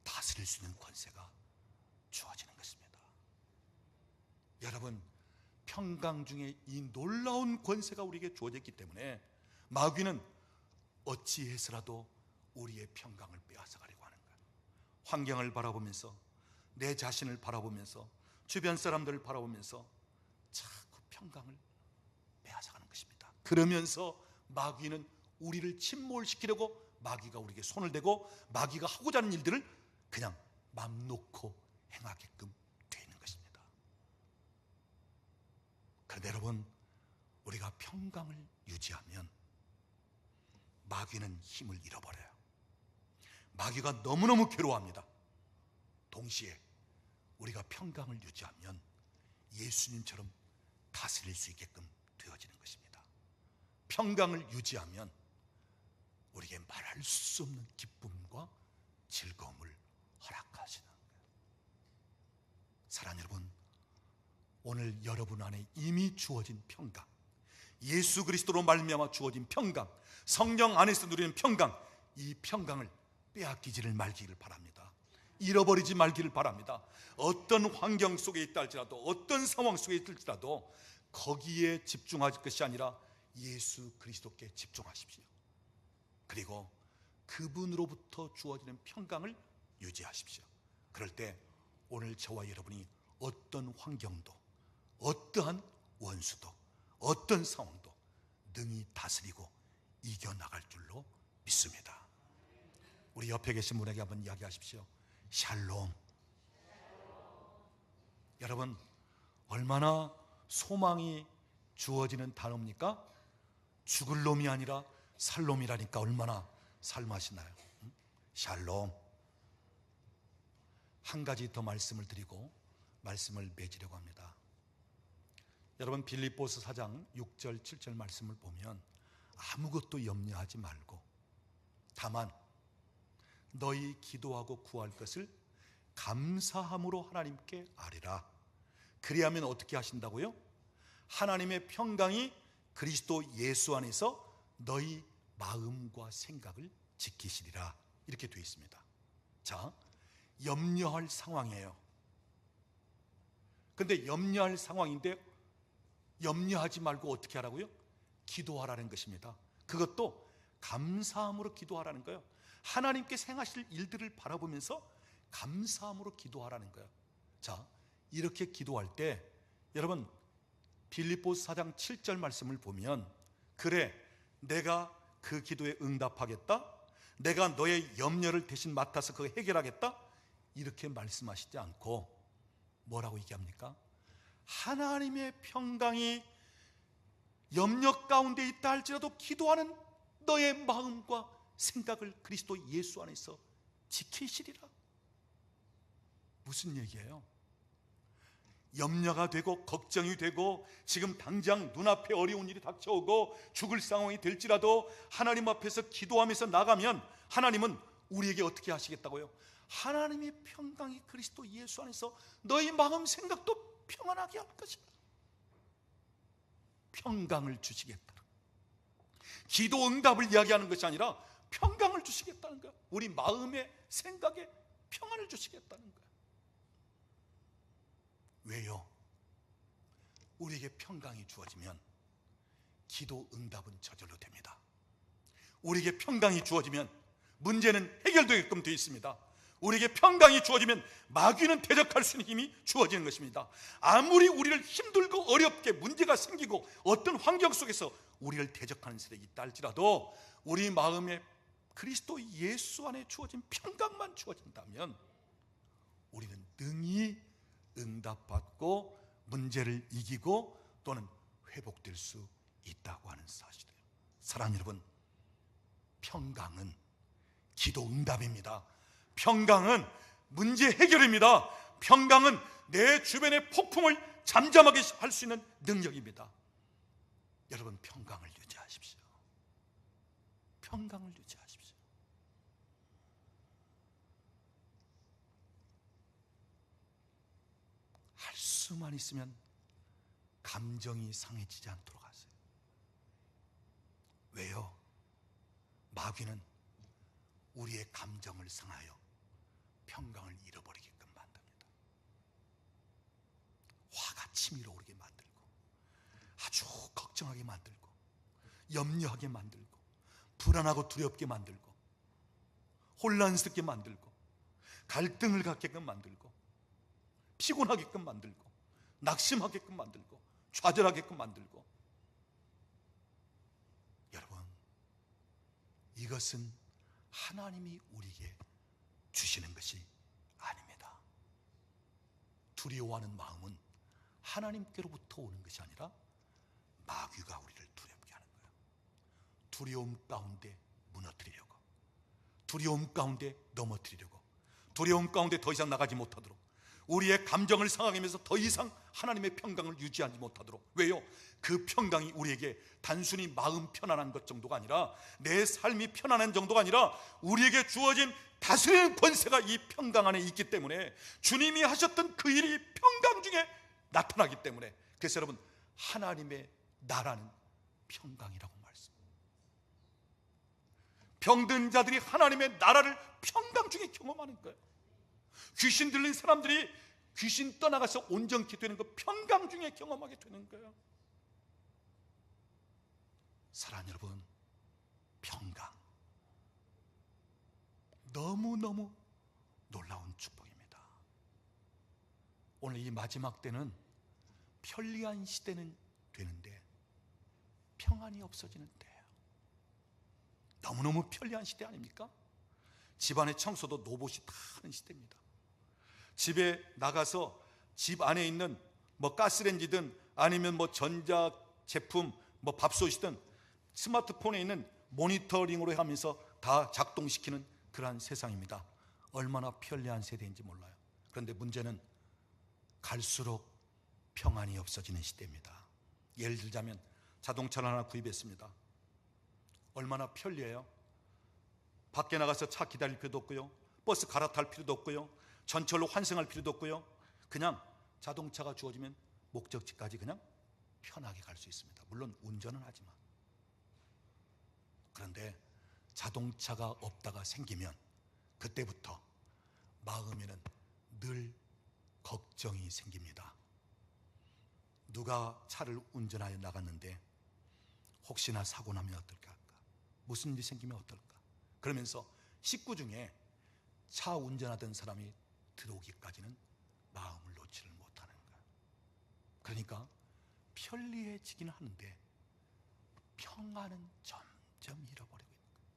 다스릴 수 있는 권세가 주어지는 것입니다. 여러분, 평강 중에 이 놀라운 권세가 우리에게 주어졌기 때문에 마귀는 어찌해서라도 우리의 평강을 빼앗아가려고 하는 거예요. 환경을 바라보면서, 내 자신을 바라보면서, 주변 사람들을 바라보면서 자꾸 평강을 빼앗아가는 것입니다. 그러면서 마귀는 우리를 침몰시키려고 마귀가 우리에게 손을 대고 마귀가 하고자 하는 일들을 그냥 맘 놓고 행하게끔 되어 있는 것입니다. 그런데 여러분, 우리가 평강을 유지하면 마귀는 힘을 잃어버려요. 마귀가 너무너무 괴로워합니다. 동시에 우리가 평강을 유지하면 예수님처럼 다스릴 수 있게끔 되어지는 것입니다. 평강을 유지하면 우리에게 말할 수 없는 기쁨과 즐거움을 허락하시는 거예요. 사랑하는 여러분, 오늘 여러분 안에 이미 주어진 평강, 예수 그리스도로 말미암아 주어진 평강, 성령 안에서 누리는 평강, 이 평강을 빼앗기지를 말기를 바랍니다. 잃어버리지 말기를 바랍니다. 어떤 환경 속에 있다 할지라도, 어떤 상황 속에 있을지라도 거기에 집중할 것이 아니라 예수 그리스도께 집중하십시오. 그리고 그분으로부터 주어지는 평강을 유지하십시오. 그럴 때 오늘 저와 여러분이 어떤 환경도, 어떠한 원수도, 어떤 상황도 능히 다스리고 이겨나갈 줄로 믿습니다. 우리 옆에 계신 분에게 한번 이야기하십시오. 샬롬. 여러분, 얼마나 소망이 주어지는 단어입니까? 죽을 놈이 아니라 살 놈이라니까 얼마나 살맛이나요? 샬롬. 한 가지 더 말씀을 드리고 말씀을 맺으려고 합니다. 여러분, 빌립보서 4장 6절 7절 말씀을 보면 아무것도 염려하지 말고 다만 너희 기도하고 구할 것을 감사함으로 하나님께 아뢰라. 그리하면 어떻게 하신다고요? 하나님의 평강이 그리스도 예수 안에서 너희 마음과 생각을 지키시리라. 이렇게 되어 있습니다. 자, 염려할 상황이에요. 근데 염려할 상황인데 염려하지 말고 어떻게 하라고요? 기도하라는 것입니다. 그것도 감사함으로 기도하라는 거예요. 하나님께 행하실 일들을 바라보면서 감사함으로 기도하라는 거예요. 자, 이렇게 기도할 때 여러분, 빌립보서 4장 7절 말씀을 보면, 그래 내가 그 기도에 응답하겠다, 내가 너의 염려를 대신 맡아서 그거 해결하겠다, 이렇게 말씀하시지 않고 뭐라고 얘기합니까? 하나님의 평강이 염려 가운데 있다 할지라도 기도하는 너의 마음과 생각을 그리스도 예수 안에서 지키시리라. 무슨 얘기예요? 염려가 되고 걱정이 되고 지금 당장 눈앞에 어려운 일이 닥쳐오고 죽을 상황이 될지라도 하나님 앞에서 기도하면서 나가면 하나님은 우리에게 어떻게 하시겠다고요? 하나님의 평강이 그리스도 예수 안에서 너희 마음 생각도 평안하게 할 것이다. 평강을 주시겠다. 기도 응답을 이야기하는 것이 아니라 평강을 주시겠다는 거야. 우리 마음의 생각에 평안을 주시겠다는 거야. 왜요? 우리에게 평강이 주어지면 기도 응답은 저절로 됩니다. 우리에게 평강이 주어지면 문제는 해결되게끔 되어 있습니다. 우리에게 평강이 주어지면 마귀는 대적할 수 있는 힘이 주어지는 것입니다. 아무리 우리를 힘들고 어렵게 문제가 생기고 어떤 환경 속에서 우리를 대적하는 세력이 있다 할지라도 우리 마음에 그리스도 예수 안에 주어진 평강만 주어진다면 우리는 능히 응답받고 문제를 이기고 또는 회복될 수 있다고 하는 사실이에요. 사랑하는 여러분, 평강은 기도 응답입니다. 평강은 문제 해결입니다. 평강은 내 주변의 폭풍을 잠잠하게 할 수 있는 능력입니다. 여러분, 평강을 유지하십시오. 평강을 유지하십시오. 할 수만 있으면 감정이 상해지지 않도록 하세요. 왜요? 마귀는 우리의 감정을 상하여 평강을 잃어버리게끔 만듭니다. 화가 치밀어 오르게 만들고, 아주 걱정하게 만들고, 염려하게 만들고, 불안하고 두렵게 만들고, 혼란스럽게 만들고, 갈등을 갖게끔 만들고, 피곤하게끔 만들고, 낙심하게끔 만들고, 좌절하게끔 만들고. 여러분, 이것은 하나님이 우리에게 주시는 것이 아닙니다. 두려워하는 마음은 하나님께로부터 오는 것이 아니라 마귀가 우리를 두렵게 하는 거예요. 두려움 가운데 무너뜨리려고, 두려움 가운데 넘어뜨리려고, 두려움 가운데 더 이상 나가지 못하도록, 우리의 감정을 상하게 하면서 더 이상 하나님의 평강을 유지하지 못하도록. 왜요? 그 평강이 우리에게 단순히 마음 편안한 것 정도가 아니라, 내 삶이 편안한 정도가 아니라, 우리에게 주어진 다스리는 권세가 이 평강 안에 있기 때문에, 주님이 하셨던 그 일이 평강 중에 나타나기 때문에, 그래서 여러분, 하나님의 나라는 평강이라고 말씀합니다. 병든 자들이 하나님의 나라를 평강 중에 경험하는 거예요. 귀신 들린 사람들이 귀신 떠나가서 온전케 되는 거 평강 중에 경험하게 되는 거예요. 사랑하는 여러분, 평강, 너무너무 놀라운 축복입니다. 오늘 이 마지막 때는 편리한 시대는 되는데 평안이 없어지는 때예요. 너무너무 편리한 시대 아닙니까? 집안의 청소도 로봇이 다 하는 시대입니다. 집에 나가서 집 안에 있는 뭐 가스레인지든 아니면 뭐 전자 제품, 뭐 밥솥이든 스마트폰에 있는 모니터링으로 하면서 다 작동시키는 그러한 세상입니다. 얼마나 편리한 세대인지 몰라요. 그런데 문제는 갈수록 평안이 없어지는 시대입니다. 예를 들자면 자동차를 하나 구입했습니다. 얼마나 편리해요. 밖에 나가서 차 기다릴 필요도 없고요, 버스 갈아탈 필요도 없고요, 전철로 환승할 필요도 없고요. 그냥 자동차가 주어지면 목적지까지 그냥 편하게 갈 수 있습니다. 물론 운전은 하지만. 그런데 자동차가 없다가 생기면 그때부터 마음에는 늘 걱정이 생깁니다. 누가 차를 운전하여 나갔는데 혹시나 사고 나면 어떨까? 무슨 일이 생기면 어떨까? 그러면서 식구 중에 차 운전하던 사람이 들어오기까지는 마음을 놓지를 못하는 거예요. 그러니까 편리해지기는 하는데 평안은 점점 잃어버리고 있는 거예요.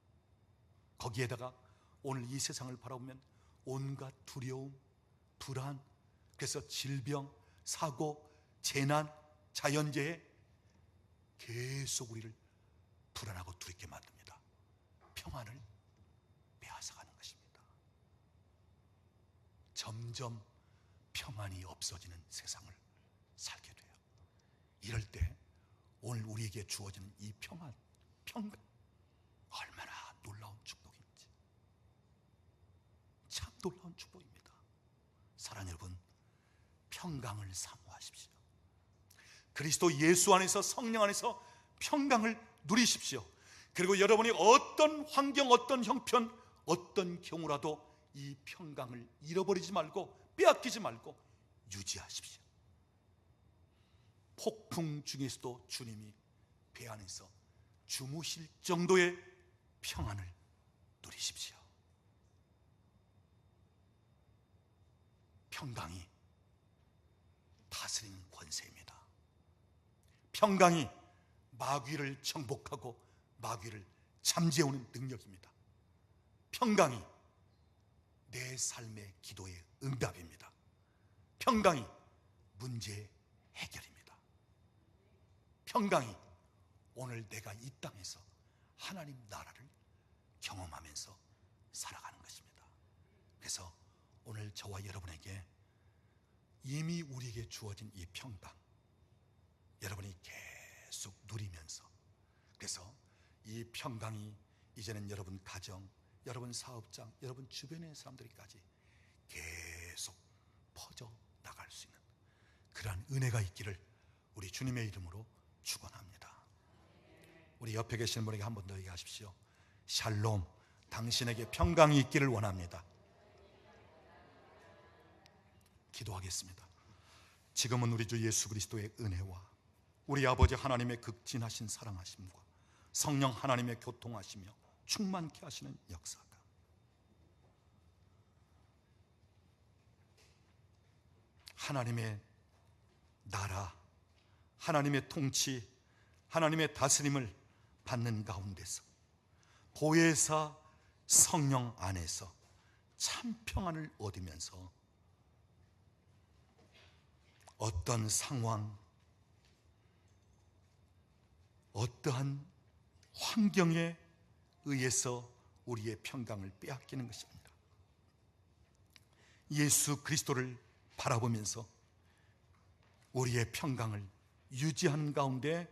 거기에다가 오늘 이 세상을 바라보면 온갖 두려움, 불안, 그래서 질병, 사고, 재난, 자연재해 계속 우리를 불안하고 두렵게 만듭니다. 평안을 빼앗아가는 것입니다. 점점 평안이 없어지는 세상을 살게 돼요. 이럴 때 오늘 우리에게 주어지는 이 평안, 평강, 얼마나 놀라운 축복인지, 참 놀라운 축복입니다. 사랑하는 여러분, 평강을 사모하십시오. 그리스도 예수 안에서, 성령 안에서 평강을 누리십시오. 그리고 여러분이 어떤 환경, 어떤 형편, 어떤 경우라도 이 평강을 잃어버리지 말고, 빼앗기지 말고 유지하십시오. 폭풍 중에서도 주님이 배 안에서 주무실 정도의 평안을 누리십시오. 평강이 다스리는 권세입니다. 평강이 마귀를 정복하고 마귀를 잠재우는 능력입니다. 평강이 내 삶의 기도의 응답입니다. 평강이 문제의 해결입니다. 평강이 오늘 내가 이 땅에서 하나님 나라를 경험하면서 살아가는 것입니다. 그래서 오늘 저와 여러분에게 이미 우리에게 주어진 이 평강, 여러분이 계속 누리면서, 그래서 이 평강이 이제는 여러분 가정, 여러분 사업장, 여러분 주변의 사람들에게까지 계속 퍼져 나갈 수 있는 그러한 은혜가 있기를 우리 주님의 이름으로 축원합니다. 우리 옆에 계신 분에게 한 번 더 얘기하십시오. 샬롬, 당신에게 평강이 있기를 원합니다. 기도하겠습니다. 지금은 우리 주 예수 그리스도의 은혜와 우리 아버지 하나님의 극진하신 사랑하심과 성령 하나님의 교통하시며 충만케 하시는 역사가 하나님의 나라, 하나님의 통치, 하나님의 다스림을 받는 가운데서 보혜사 성령 안에서 참 평안을 얻으면서 어떤 상황, 어떠한 환경에 의해서 우리의 평강을 빼앗기는 것입니다. 예수 그리스도를 바라보면서 우리의 평강을 유지하는 가운데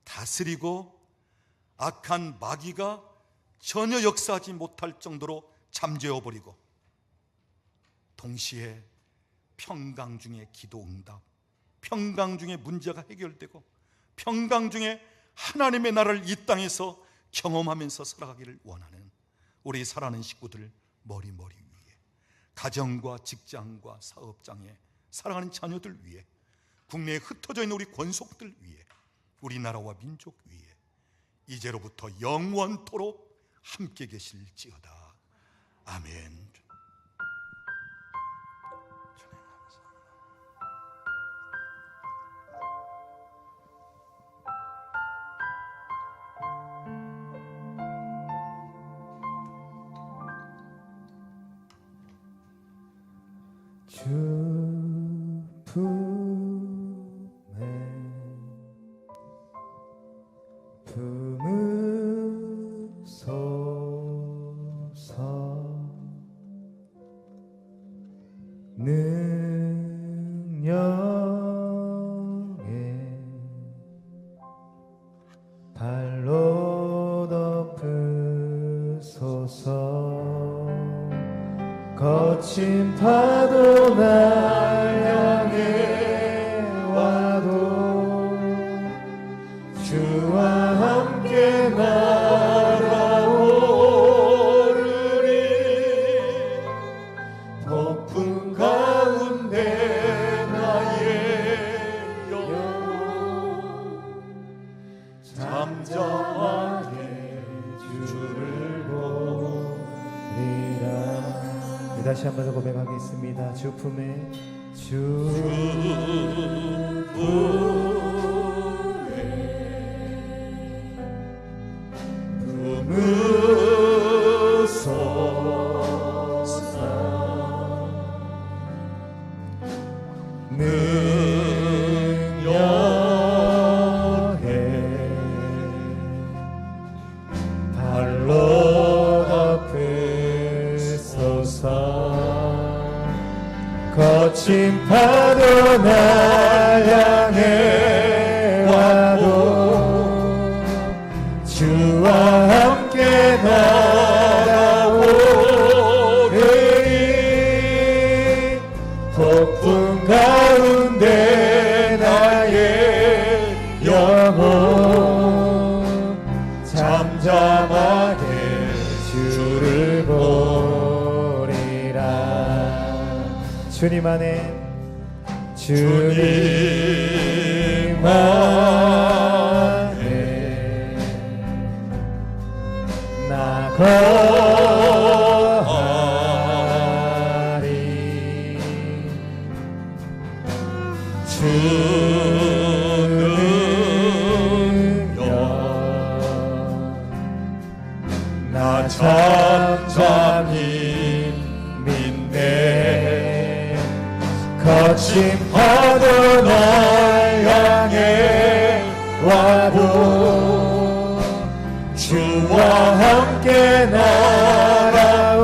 다스리고 악한 마귀가 전혀 역사하지 못할 정도로 잠재워 버리고, 동시에 평강 중에 기도 응답, 평강 중에 문제가 해결되고, 평강 중에 하나님의 나라를 이 땅에서 경험하면서 살아가기를 원하는 우리 사랑하는 식구들 머리 위에, 가정과 직장과 사업장에 사랑하는 자녀들 위에, 국내에 흩어져 있는 우리 권속들 위에, 우리나라와 민족 위에 이제로부터 영원토록 함께 계실지어다. 아멘. 주품에 품으소서. 능력의 발로 덮으소서. 거친 파도 날 향해 와도 주와 함께 날아오르리. 폭풍 가운데 나의 영혼 잠잠하게 주를 보리라. 다시 한 번 더 고백하겠습니다. 주 품에 품으소서. 능력의 발로 덮으소서. 거친 파도 날 향해 와도 주와 함께 날아오르리. 폭풍 가운데 나의 영혼 잠잠하게 주를 보리라. 주님 안에 나 거하리. 주 능력 나 잠잠히 믿네. 거친 파도 날 향해 와도 주와 함께 날아오르리.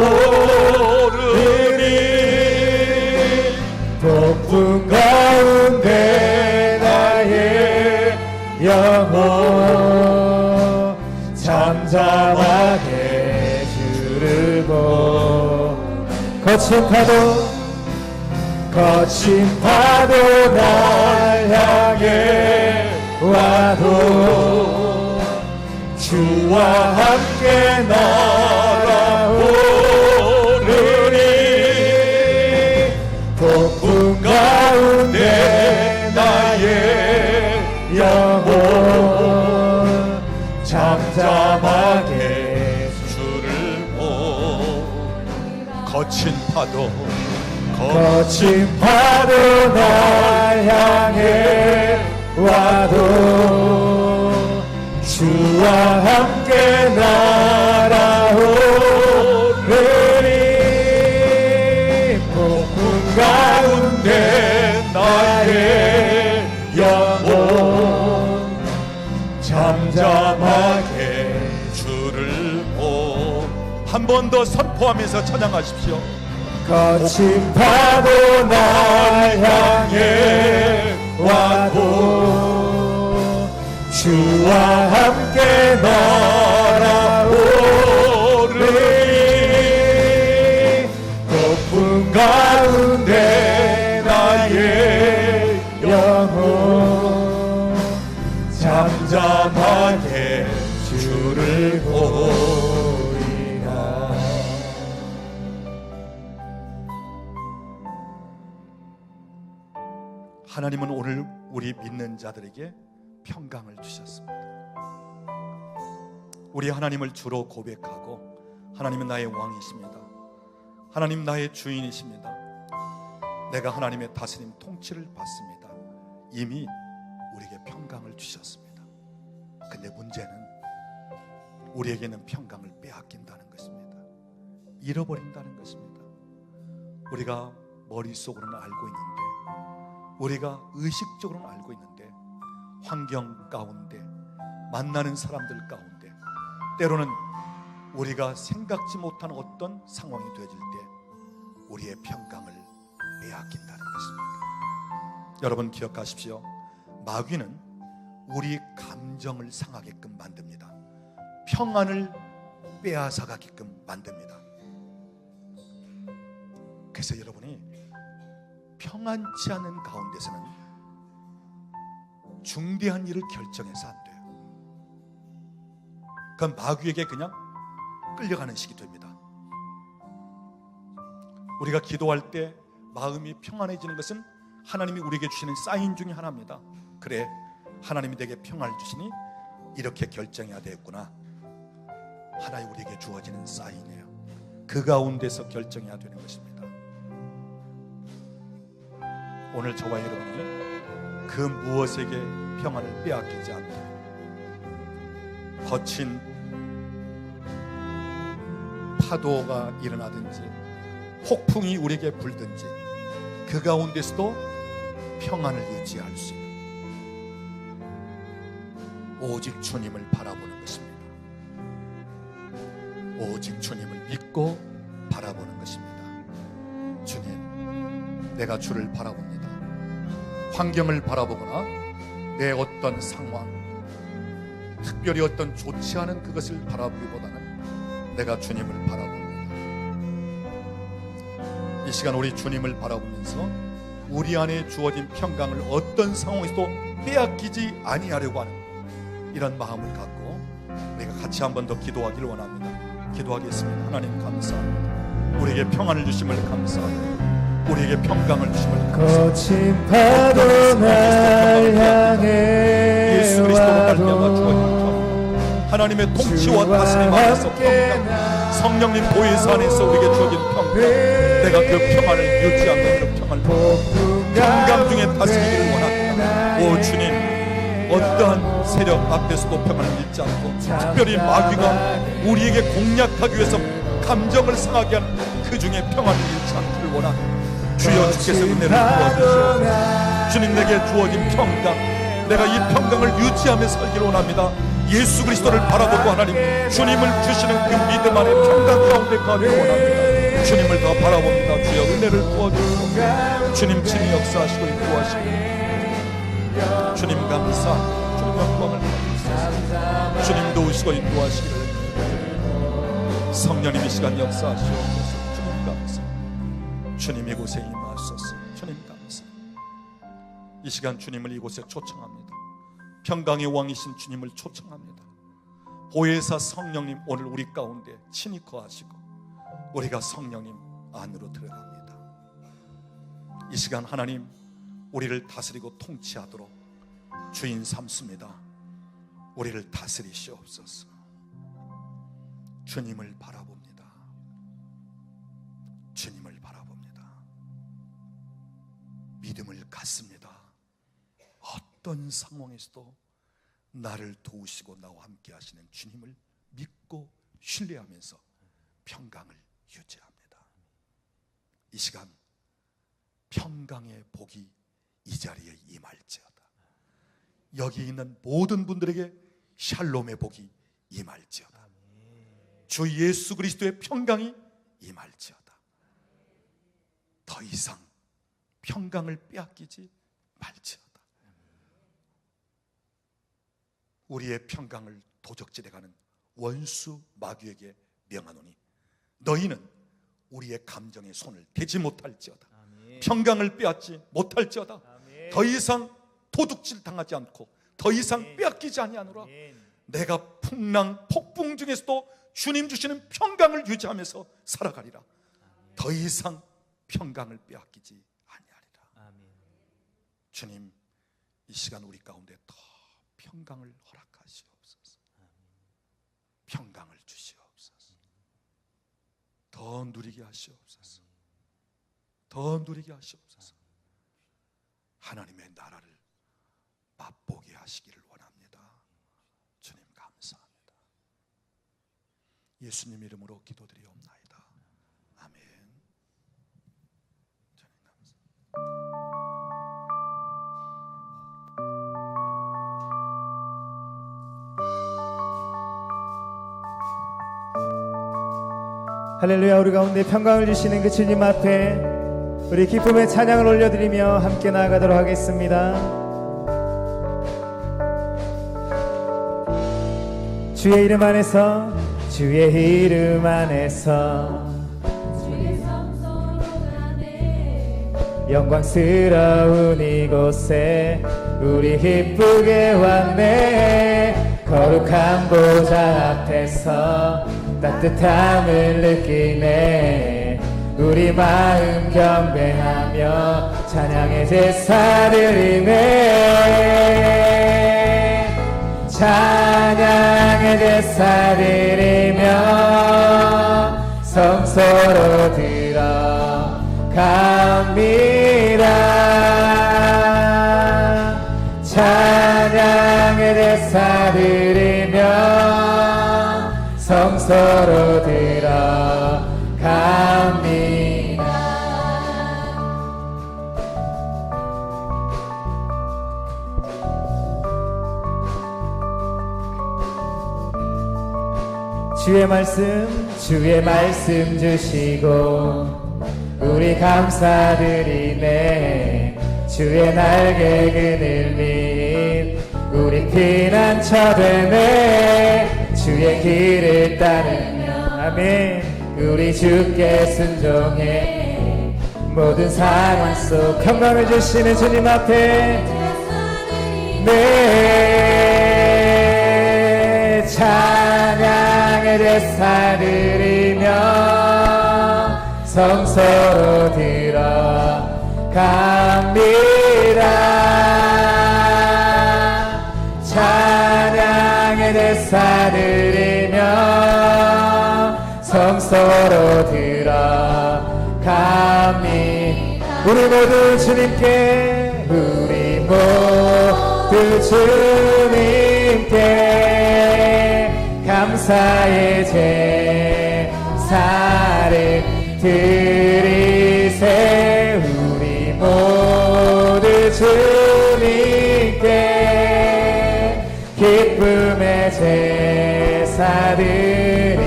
폭풍 가운데 나의 영 잠잠하게 주를 보 거친 파도 날 향해 와도 주와 함께 날아오르니 폭풍 가운데 나의 영혼 잠잠하게 주를 보 거친 파도 날 향해 와도 주와 함께 날아오르니 폭풍 가운데 나의 영혼 잠잠하게 주를 보 한 번 더 선포하면서 찬양하십시오. 거친 파도 날 향해 와도 주와 함께 날아오르니 폭풍 가운데 나의 영혼 잠잠하게 주를 보리라. 하나님은 오늘 우리 믿는 자들에게 평강을 주셨습니다. 우리 하나님을 주로 고백하고 하나님은 나의 왕이십니다. 하나님 나의 주인이십니다. 내가 하나님의 다스림 통치를 받습니다. 이미 우리에게 평강을 주셨습니다. 근데 문제는 우리에게는 평강을 빼앗긴다는 것입니다. 잃어버린다는 것입니다. 우리가 머릿속으로는 알고 있는데, 우리가 의식적으로는 알고 있는데, 환경 가운데, 만나는 사람들 가운데, 때로는 우리가 생각지 못한 어떤 상황이 되어질 때 우리의 평강을 빼앗긴다는 것입니다. 여러분 기억하십시오. 마귀는 우리 감정을 상하게끔 만듭니다. 평안을 빼앗아가게끔 만듭니다. 그래서 여러분이 평안치 않은 가운데서는 중대한 일을 결정해서 안 돼요. 그건 마귀에게 그냥 끌려가는 식이 됩니다. 우리가 기도할 때 마음이 평안해지는 것은 하나님이 우리에게 주시는 사인 중에 하나입니다. 그래, 하나님이 내게 평안을 주시니 이렇게 결정해야 되겠구나. 하나의 우리에게 주어지는 사인이에요. 그 가운데서 결정해야 되는 것입니다. 오늘 저와 여러분이 그 무엇에게 평안을 빼앗기지 않고 거친 파도가 일어나든지 폭풍이 우리에게 불든지 그 가운데서도 평안을 유지할 수 있는 오직 주님을 바라보는 것입니다. 오직 주님을 믿고 바라보는 것입니다. 주님, 내가 주를 바라봅니다. 환경을 바라보거나 내 어떤 상황, 특별히 어떤 좋지 않은 그것을 바라보기보다는 내가 주님을 바라봅니다. 이 시간 우리 주님을 바라보면서 우리 안에 주어진 평강을 어떤 상황에서도 빼앗기지 아니하려고 하는 이런 마음을 갖고 우리가 같이 한 번 더 기도하기를 원합니다. 기도하겠습니다. 하나님 감사합니다. 우리에게 평안을 주심을 감사합니다. 우리에게 평강을 주심을 감사합니다. 거친 파도 날 향해 예수 그리스도로 말미암아 주어진 평강, 하나님의 통치와 다스림 안에서 평강, 성령님 보혜사 안에서 우리에게 주어진 평강, 내가 그 평안을 유지하며 그 평안을 평강 중에 다스리기를 원합니다. 오 주님, 어떠한 세력 앞에서도 평안을 잃지 않고 특별히 마귀가 우리에게 공략하기 위해서 감정을 상하게 하는 그 중에 평안을 잃지 않기를 원합니다. 주여, 주께서 은혜를 부어주시옵소서. 주님, 내게 주어진 평강, 내가 이 평강을 유지하며 살기를 원합니다. 예수 그리스도를 바라보고 하나님 주님을 주시는 그 믿음 안에 평강 가운데 가기를 원합니다. 주님을 더 바라봅니다. 주여, 은혜를 부어주시옵소서. 주님 친히 역사하시고 인도하시고 주님 감사, 주님 영광을 받으소서. 주님 도우시고 인도하시기를 성령님 이 시간 역사하시옵소서. 주님 감사. 주님 이곳에 임하소서. 주님 감사. 이 시간 주님을 이곳에 초청합니다. 평강의 왕이신 주님을 초청합니다. 보혜사 성령님 오늘 우리 가운데 친히 거하시고 우리가 성령님 안으로 들어갑니다. 이 시간 하나님 우리를 다스리고 통치하도록 주인 삼습니다. 우리를 다스리시옵소서. 주님을 바라봅니다. 주님을 바라봅니다. 믿음을 갖습니다. 어떤 상황에서도 나를 도우시고 나와 함께 하시는 주님을 믿고 신뢰하면서 평강을 유지합니다. 이 시간 평강의 복이 이 자리에 임할지어다. 여기 있는 모든 분들에게 샬롬의 복이 임할지어다. 주 예수 그리스도의 평강이 임할지어다. 더 이상 평강을 빼앗기지 말지어다. 우리의 평강을 도적질해가는 원수 마귀에게 명하노니 너희는 우리의 감정에 손을 대지 못할지어다. 평강을 빼앗지 못할지어다. 더 이상 도둑질 당하지 않고 더 이상 빼앗기지 아니하노라. 내가 풍랑 폭풍 중에서도 주님 주시는 평강을 유지하면서 살아가리라. 더 이상 평강을 빼앗기지 아니하리라. 주님 이 시간 우리 가운데 더 평강을 허락하시옵소서. 평강을 주시옵소서. 더 누리게 하시옵소서. 더 누리게 하시옵소서. 하나님의 나라를 맛보게 하시기를 원합니다. 주님 감사합니다. 예수님 이름으로 기도드리옵나이다. 아멘. 주님 감사합니다. 할렐루야. 우리 가운데 평강을 주시는 그 주님 앞에 우리 기쁨의 찬양을 올려드리며 함께 나아가도록 하겠습니다. 주의 이름 안에서 주의 이름 안에서 영광스러운 이곳에 우리 기쁘게 왔네. 거룩한 보좌 앞에서 따뜻함을 느끼네. 우리 마음 경배하며 찬양의 제사 드리네. 찬양의 제사 드리며 성소로 들어갑니다. 찬양의 제사 드리며 성소로 들어갑니다. 주의 말씀 주시고 우리 감사드리네. 주의 날개 그늘 밑 우리 피난처 되네. 주의 길을 따르며 아멘. 우리 주께 순종해. 모든 상황 속 평강을 주시는 주님 앞에 네. 찬양의 제사 드리며 성소로 들어갑니다. 찬양의 제사 드리며 성소로 들어갑니다. 우리 모두 주님께 우리 모두 주님께 감사의 제사를 드리세. 우리 모두 주님께 기쁨의 제사 드리네.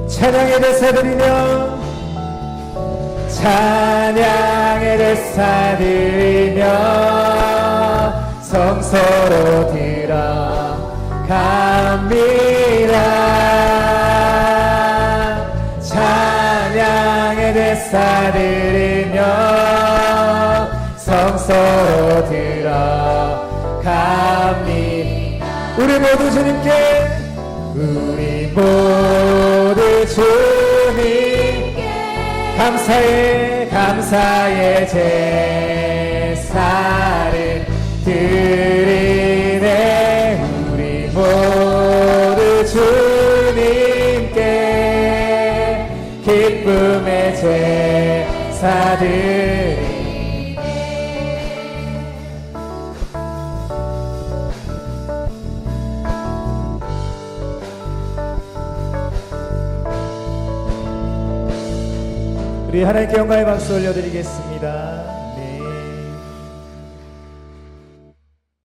찬양의 제사 드리며 찬양의 제사 드리며 성소로 들어갑니다. 찬양의 제사 드리며 성소로 들어갑니다. 우리 모두 주님께, 우리 모두 주님께 감사의 제사를 드리네. 우리 모두 주님께 기쁨의 제사 드리네. 우리 하나님께 영광의 박수 올려드리겠습니다.